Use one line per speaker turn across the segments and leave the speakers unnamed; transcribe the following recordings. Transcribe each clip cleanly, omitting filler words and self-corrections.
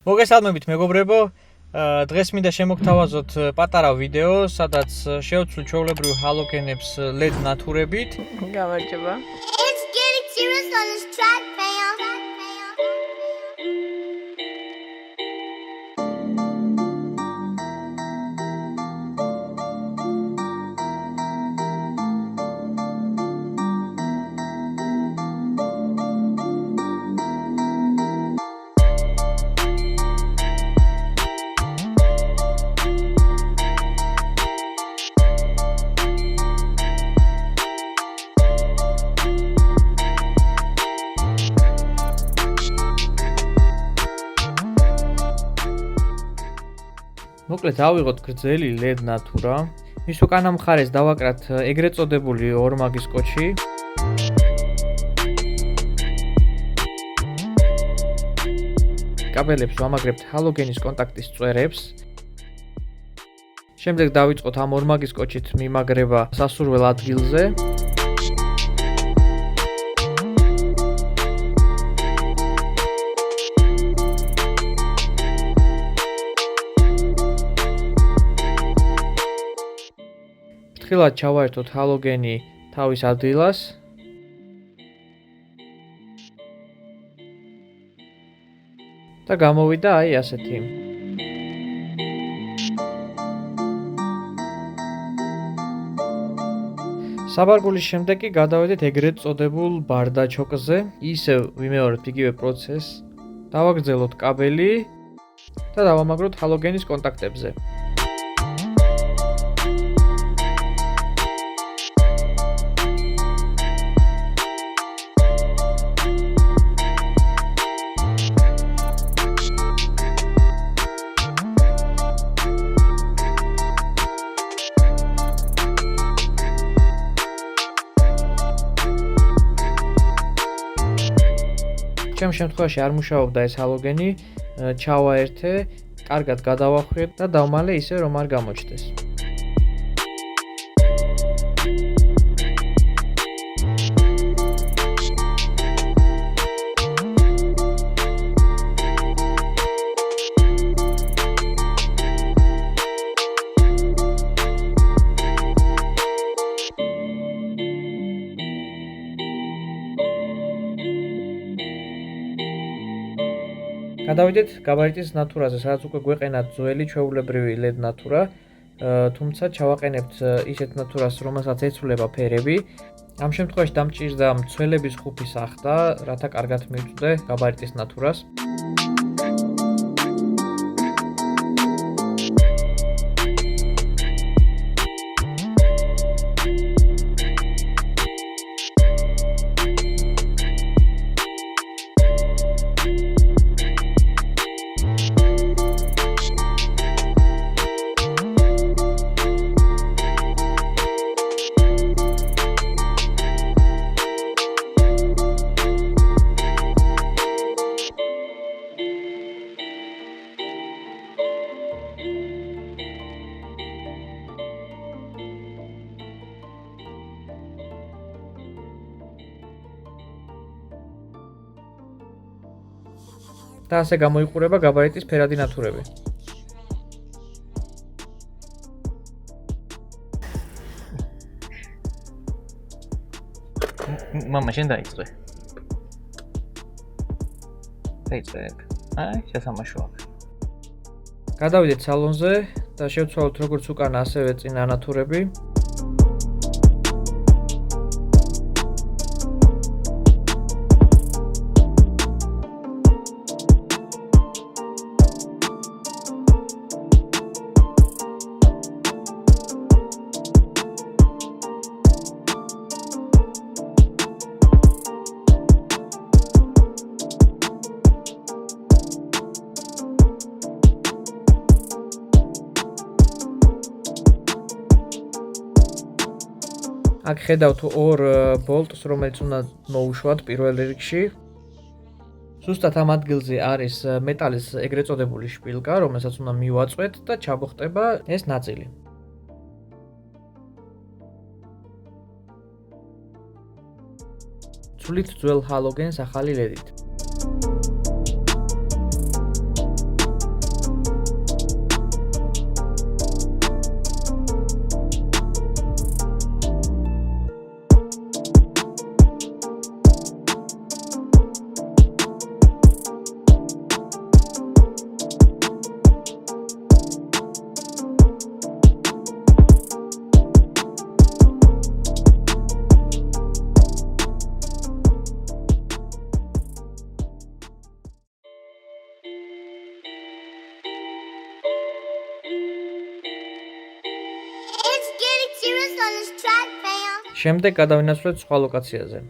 მოგესალმებით მეგობრებო, დღეს მინდა შემოგთავაზოთ პატარა ვიდეო, სადაც შევცვლით ჩვეულებრივ ჰალოგენებს LED ნათურებით.
გამარჯობა.
It's getting serious on this track, fam.
მოკლედ ავიღოთ გრძელი LED ნათურა. მის უკანა მხარეს დავაკრათ ეგრეთ წოდებული ორმაგის კოჩი. კაბელებს ვამაგრებთ ჰალოგენის კონტაქტის წვერებს. შემდეგ დავიწყოთ ამ ორმაგის კოჩით მიმაგრება სასურველ ადგილზე. ფრთხილად ჩავაერთოთ ჰალოგენი თავის ადგილას. და გამოვიდა აი ასეთი. საბარგულის შემდეგ კი გადავედით ეგრეთ წოდებულ ბარდაჩოკზე. ისევ ვიმეორებთ იგივე პროცესს. დავაგრძელოთ კაბელი და დავამაგროთ ჰალოგენის კონტაქტებზე. ჩემ შემთხვევაში არ მუშაობდა ეს ჰალოგენი, ჩავაერთე, კარგად გადავახვიე და დავმალე ისე რომ არ გამოჩნდეს. გადავიდეთ გაბარიტის ნათურაზე, სადაც უკვე გვეყენათ ძველი ჩვეულებრივი LED ნათურა, თუმცა ჩავაყენებთ ისეთ ნათურას, რომელსაც ეცვლება ფერები. ამ შემთხვევაში დამჭირდა მცველების ხუფის ახდა, რათა კარგად მივწვდე გაბარიტის ნათურას. და ასე გამოიყურება გაბარიტის ფერადი ნათურები. მამა შენ დაიწყე. დაიწყე. აი, შესამაშოა. გადავიდეთ სალონზე და შევცვალოთ როგორც უკანა, ასევე წინა ნათურები. აქ ხედავთ ორ ბოლტს, რომელიც უნდა მოუშვათ პირველ რიგში. ზუსტად ამ ადგილზე არის მეტალის ეგრეთ წოდებული შპილკა, რომელსაც უნდა მივაწვეთ და ჩამოხტება ეს ნაწილი. ვცვლით ძველ ჰალოგენს ახალი ლედით. შემდეგ გადავინაცვლეთ სხვა ლოკაციაზე.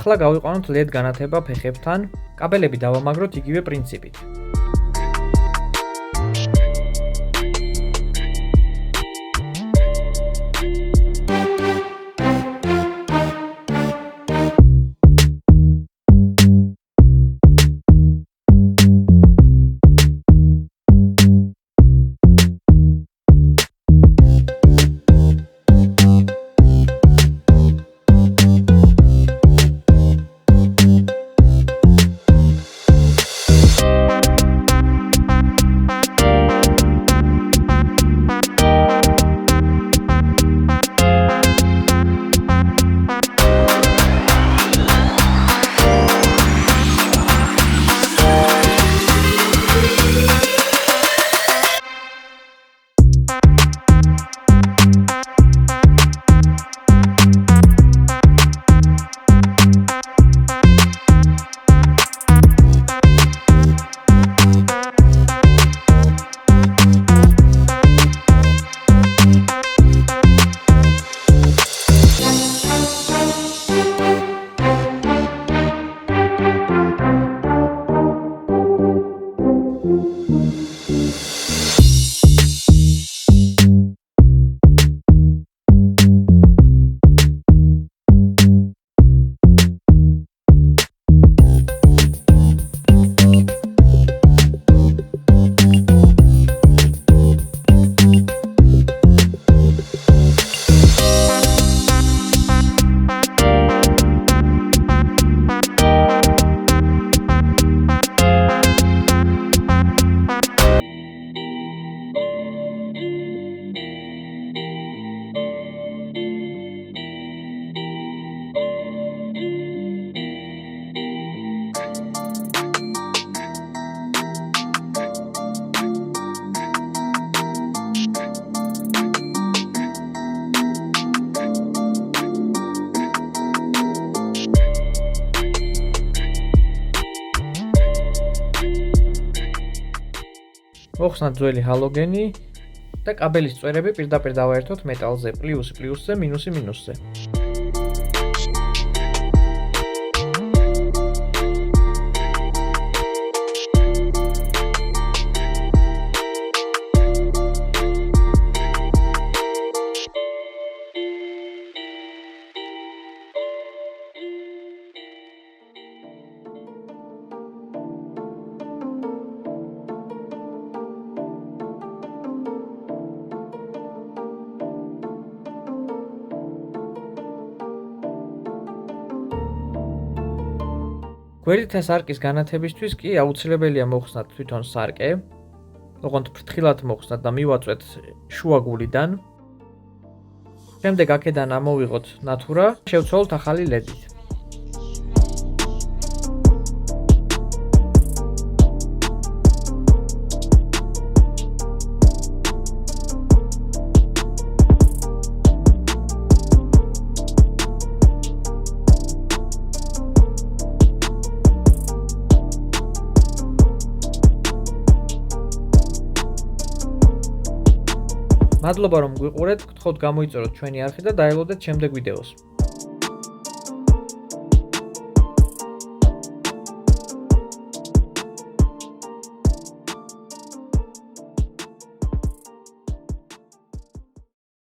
ახლა გავიყვანოთ LED განათება ფეხებთან, კაბელები დავამაგროთ იგივე პრინციპით. მოხსნათ ძველი ჰალოგენი და კაბელის წვერები პირდაპირ დავაერთოთ მეტალზე, პლუსი პლუსზე, მინუსი მინუსზე. გვერდითა სარკის განათებისთვის კი აუცილებელია მოხსნათ თვითონ სარკე, ოღონდ ფრთხილად მოხსნათ და მივაწვეთ შუაგულიდან. შემდეგ აქედან ამოვიღოთ ნათურა, შევცვალოთ ახალი ლედით. მადლობა რომ გვიყურეთ, გთხოვთ გამოიწეროთ ჩვენი არხი და დაელოდეთ შემდეგ ვიდეოს.